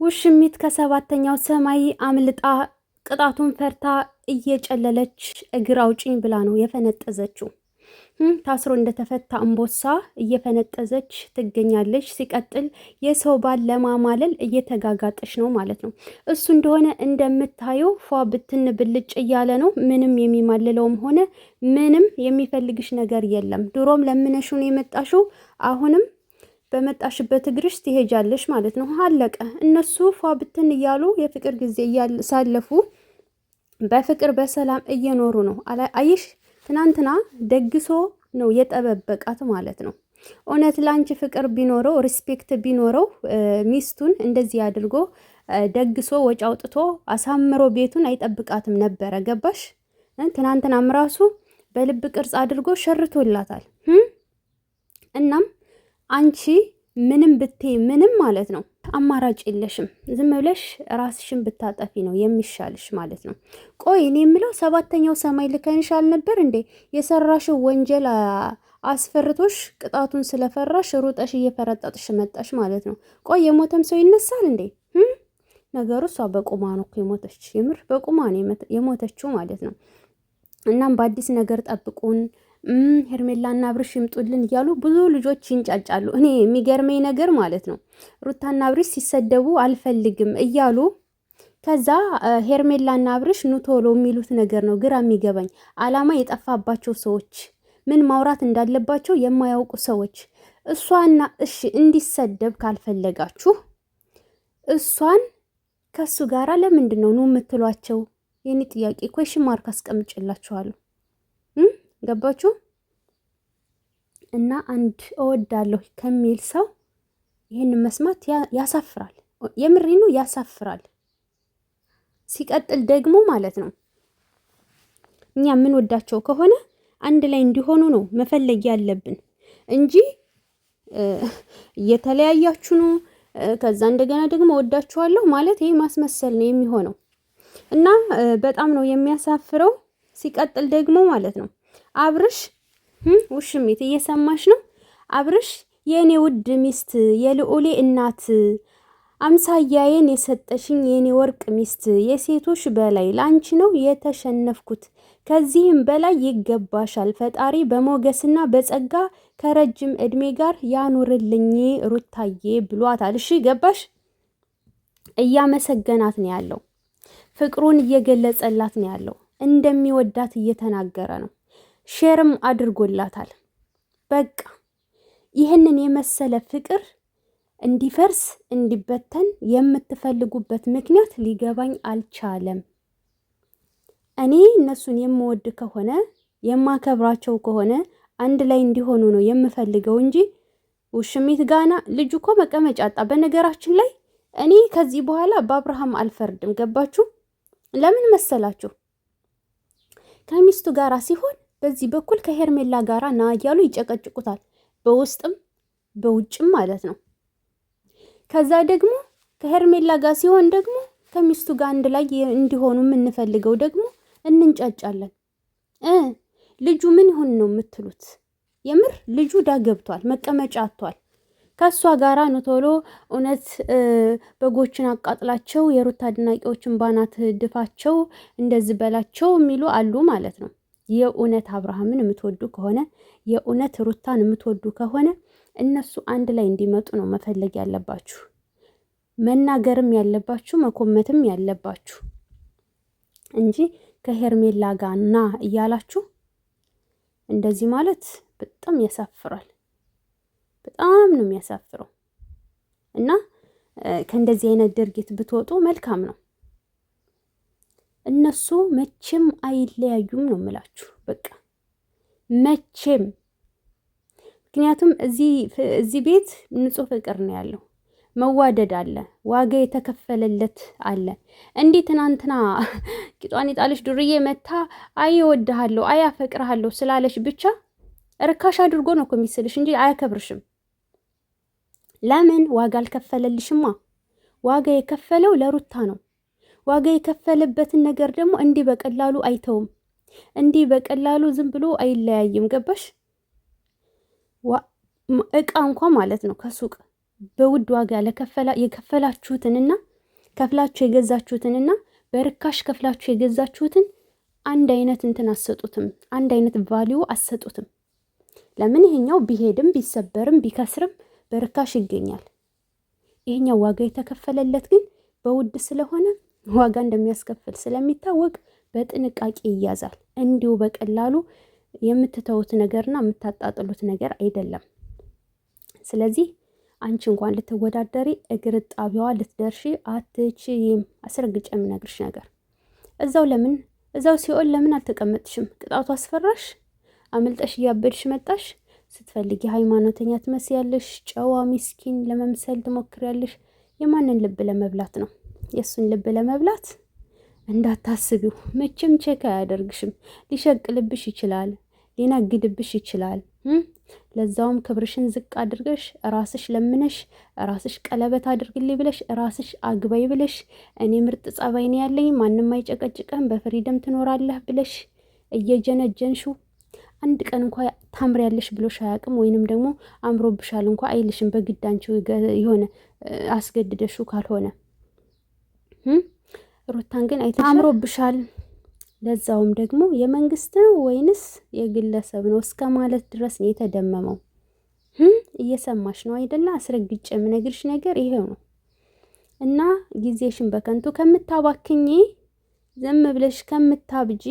ውሽሚት ከሰባተኛው ሰማይ አምልጣ ቅጣቱን ፈርታ እየጨለለች እግር አውጪኝ ብላ ነው የፈነጠዘችው። ታስሮ እንደተፈታ እምቦሳ እየፈነጠዘች ትገኛለች። ሲቀጥል የሰው ባል ለማማለል እየተጋጋጠች ነው ማለት ነው። እሱ እንደሆነ እንደምታየው ፏ ብትን ብልጭ እያለ ነው። ምንም የሚማልለውም ሆነ ምንም የሚፈልግሽ ነገር የለም። ድሮም ለምነሽው ነው የመጣሽው፣ አሁንም በመጣሽበት እግርሽ ትሄጃለሽ ማለት ነው። አለቀ። እነሱ ፏ ብትን እያሉ የፍቅር ጊዜ ሳለፉ በፍቅር በሰላም እየኖሩ ነው። አይሽ ትናንትና ደግሶ ነው የጠበበቃት ማለት ነው። እውነት ላንቺ ፍቅር ቢኖረው ሪስፔክት ቢኖረው ሚስቱን እንደዚህ አድርጎ ደግሶ ወጪ አውጥቶ አሳምሮ ቤቱን አይጠብቃትም ነበረ። ገባሽ? ትናንትናም ራሱ በልብ ቅርጽ አድርጎ ሸርቶላታል። እናም አንቺ ምንም ብትይ ምንም ማለት ነው አማራጭ የለሽም። ዝም ብለሽ ራስሽን ብታጠፊ ነው የሚሻልሽ ማለት ነው። ቆይ እኔ የምለው ሰባተኛው ሰማይ ልከንሽ አልነበር እንዴ? የሰራሽው ወንጀል አስፈርቶሽ ቅጣቱን ስለፈራሽ ሩጠሽ እየፈረጠጥሽ መጣሽ ማለት ነው። ቆይ የሞተም ሰው ይነሳል እንዴ? ነገሩ እሷ በቁማ ነው እኮ የሞተች። የምር በቁማ ነው የሞተችው ማለት ነው። እናም በአዲስ ነገር ጠብቁን፣ ሄርሜላና አብርሽ ይምጡልን እያሉ ብዙ ልጆች ይንጫጫሉ። እኔ የሚገርመኝ ነገር ማለት ነው ሩታና አብርሽ ሲሰደቡ አልፈልግም እያሉ ከዛ ሄርሜላና አብርሽ ኑቶሎ የሚሉት ነገር ነው ግራ የሚገባኝ። አላማ የጠፋባቸው ሰዎች፣ ምን ማውራት እንዳለባቸው የማያውቁ ሰዎች። እሷና እሺ እንዲሰደብ ካልፈለጋችሁ እሷን ከሱ ጋራ ለምንድን ነው የምትሏቸው? የኔ ጥያቄ ኩዌሽን ማርክ አስቀምጬላችኋለሁ። ገባችሁ? እና አንድ እወዳለሁ ከሚል ሰው ይህን መስማት ያሳፍራል። የምሬ ነው ያሳፍራል። ሲቀጥል ደግሞ ማለት ነው እኛ የምንወዳቸው ከሆነ አንድ ላይ እንዲሆኑ ነው መፈለግ ያለብን እንጂ እየተለያያችሁ ነው ከዛ እንደገና ደግሞ ወዳችኋለሁ ማለት ይሄ ማስመሰል ነው የሚሆነው እና በጣም ነው የሚያሳፍረው። ሲቀጥል ደግሞ ማለት ነው አብርሽ ውሽሚት እየሰማሽ ነው? አብርሽ የኔ ውድ ሚስት፣ የልዑሌ እናት፣ አምሳያዬን የሰጠሽኝ የኔ ወርቅ ሚስት፣ የሴቶች በላይ ላንቺ ነው የተሸነፍኩት። ከዚህም በላይ ይገባሻል። ፈጣሪ በሞገስና በጸጋ ከረጅም እድሜ ጋር ያኑርልኝ ሩታዬ ብሏታል። እሺ ገባሽ? እያመሰገናት ነው ያለው። ፍቅሩን እየገለጸላት ነው ያለው። እንደሚወዳት እየተናገረ ነው። ሼርም አድርጎላታል። በቃ ይህንን የመሰለ ፍቅር እንዲፈርስ እንዲበተን የምትፈልጉበት ምክንያት ሊገባኝ አልቻለም። እኔ እነሱን የምወድ ከሆነ የማከብራቸው ከሆነ አንድ ላይ እንዲሆኑ ነው የምፈልገው እንጂ ውሽሚት ጋና ልጁ እኮ መቀመጫ አጣ። በነገራችን ላይ እኔ ከዚህ በኋላ በአብርሃም አልፈርድም። ገባችሁ? ለምን መሰላችሁ? ከሚስቱ ጋራ ሲሆን በዚህ በኩል ከሄርሜላ ጋራ ና እያሉ ይጨቀጭቁታል፣ በውስጥም በውጭም ማለት ነው። ከዛ ደግሞ ከሄርሜላ ጋር ሲሆን ደግሞ ከሚስቱ ጋር አንድ ላይ እንዲሆኑ የምንፈልገው ደግሞ እንንጫጫለን። ልጁ ምን ይሆን ነው የምትሉት? የምር ልጁ ዳገብቷል፣ መቀመጫ አጥቷል። ከሷ ጋራ ነው ቶሎ እውነት በጎችን አቃጥላቸው የሩታ አድናቂዎችን ባናት ድፋቸው እንደዚህ በላቸው የሚሉ አሉ ማለት ነው። የእውነት አብርሃምን የምትወዱ ከሆነ የእውነት ሩታን የምትወዱ ከሆነ እነሱ አንድ ላይ እንዲመጡ ነው መፈለግ ያለባችሁ፣ መናገርም ያለባችሁ፣ መኮመትም ያለባችሁ እንጂ ከሄርሜላ ጋር ና እያላችሁ እንደዚህ ማለት በጣም ያሳፍራል። በጣም ነው የሚያሳፍረው። እና ከእንደዚህ አይነት ድርጊት ብትወጡ መልካም ነው። እነሱ መቼም አይለያዩም ነው የምላችሁ። በቃ መቼም። ምክንያቱም እዚህ ቤት ንጹህ ፍቅር ነው ያለው፣ መዋደድ አለ፣ ዋጋ የተከፈለለት አለ። እንዲህ ትናንትና ቂጧን የጣለች ዱርዬ መታ አይ እወድሃለሁ አይ አፈቅርሃለሁ ስላለሽ ብቻ ርካሽ አድርጎ ነው እኮ የሚስልሽ እንጂ አያከብርሽም። ለምን? ዋጋ አልከፈለልሽማ። ዋጋ የከፈለው ለሩታ ነው። ዋጋ የከፈለበትን ነገር ደግሞ እንዲህ በቀላሉ አይተውም። እንዲህ በቀላሉ ዝም ብሎ አይለያይም። ገባሽ? እቃ እንኳን ማለት ነው ከሱቅ በውድ ዋጋ የከፈላችሁትንና ከፍላችሁ የገዛችሁትንና በርካሽ ከፍላችሁ የገዛችሁትን አንድ አይነት እንትን አሰጡትም፣ አንድ አይነት ቫልዩ አሰጡትም። ለምን ይሄኛው ቢሄድም ቢሰበርም ቢከስርም በርካሽ ይገኛል። ይሄኛው ዋጋ የተከፈለለት ግን በውድ ስለሆነ ዋጋ እንደሚያስከፍል ስለሚታወቅ በጥንቃቄ ይያዛል። እንዲሁ በቀላሉ የምትተውት ነገርና የምታጣጥሉት ነገር አይደለም። ስለዚህ አንቺ እንኳን ልትወዳደሪ እግር ጣቢያዋ ልትደርሺ አትችይም። አስረግጬ የምነግርሽ ነገር እዛው ሲኦል ለምን አልተቀመጥሽም? ቅጣቱ አስፈራሽ? አምልጠሽ እያበድሽ መጣሽ? ስትፈልጊ ሃይማኖተኛ ትመስያለሽ፣ ጨዋ ሚስኪን ለመምሰል ትሞክሪያለሽ። የማንን ልብ ለመብላት ነው? የእሱን ልብ ለመብላት እንዳታስቢው። መቼም ቼክ አያደርግሽም። ሊሸቅልብሽ ይችላል፣ ሊነግድብሽ ይችላል። ለዛውም ክብርሽን ዝቅ አድርገሽ ራስሽ ለምነሽ ራስሽ ቀለበት አድርግልኝ ብለሽ ራስሽ አግባይ ብለሽ እኔ ምርጥ ጸባይ ነው ያለኝ ማንም አይጨቀጭቀም በፍሪደም ትኖራለህ ብለሽ እየጀነጀንሽው አንድ ቀን እንኳን ታምሪያለሽ ብሎሽ አያውቅም። ወይንም ደግሞ አምሮብሻል እንኳን አይልሽም። በግዳንቺው የሆነ አስገድደሽው ካልሆነ ሩታን ግን አይተሽ አምሮብሻል፣ ለዛውም ደግሞ የመንግስት ነው ወይንስ የግለሰብ ነው እስከ ማለት ድረስ ነው የተደመመው። እየሰማሽ ነው አይደለ? አስረግጬ የምነግርሽ ነገር ይሄው ነው። እና ጊዜሽን በከንቱ ከምታባክኝ ዝም ብለሽ ከምታብጂ፣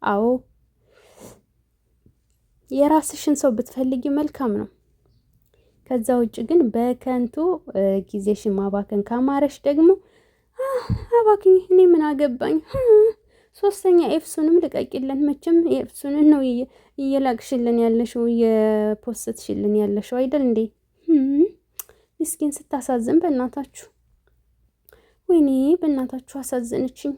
አዎ የራስሽን ሰው ብትፈልጊ መልካም ነው። ከዛ ውጭ ግን በከንቱ ጊዜሽን ማባከን ካማረሽ ደግሞ አባክኝ፣ እኔ ምን አገባኝ። ሶስተኛ ኤፍሱንም ልቀቂልን። መቼም ኤፍሱንን ነው እየላቅሽልን ያለሽው እየፖስትሽልን ያለሽው አይደል እንዴ? ምስኪን ስታሳዝን በእናታችሁ። ወይኔ በእናታችሁ አሳዝነችኝ።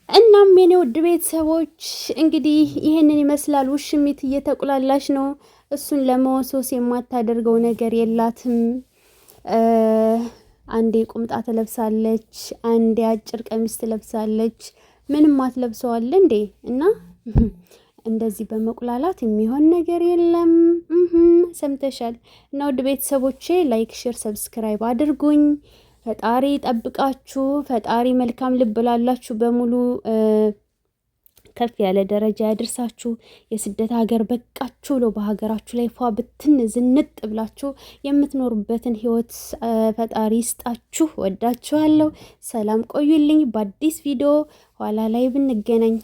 እናም የኔ ውድ ቤተሰቦች እንግዲህ ይሄንን ይመስላል። ውሽሚት እየተቁላላሽ ነው። እሱን ለመወሶስ የማታደርገው ነገር የላትም። አንዴ ቁምጣ ትለብሳለች፣ አንዴ አጭር ቀሚስ ትለብሳለች። ምንም አትለብሰዋል እንዴ? እና እንደዚህ በመቁላላት የሚሆን ነገር የለም። ሰምተሻል? እና ውድ ቤተሰቦቼ ላይክ፣ ሼር፣ ሰብስክራይብ አድርጉኝ። ፈጣሪ ጠብቃችሁ፣ ፈጣሪ መልካም ልብ ላላችሁ በሙሉ ከፍ ያለ ደረጃ ያድርሳችሁ። የስደት ሀገር በቃችሁ ብሎ በሀገራችሁ ላይ ፏ ብትን ዝንጥ ብላችሁ የምትኖሩበትን ህይወት ፈጣሪ ይስጣችሁ። ወዳችኋለሁ። ሰላም ቆዩልኝ። በአዲስ ቪዲዮ ኋላ ላይ ብንገናኝ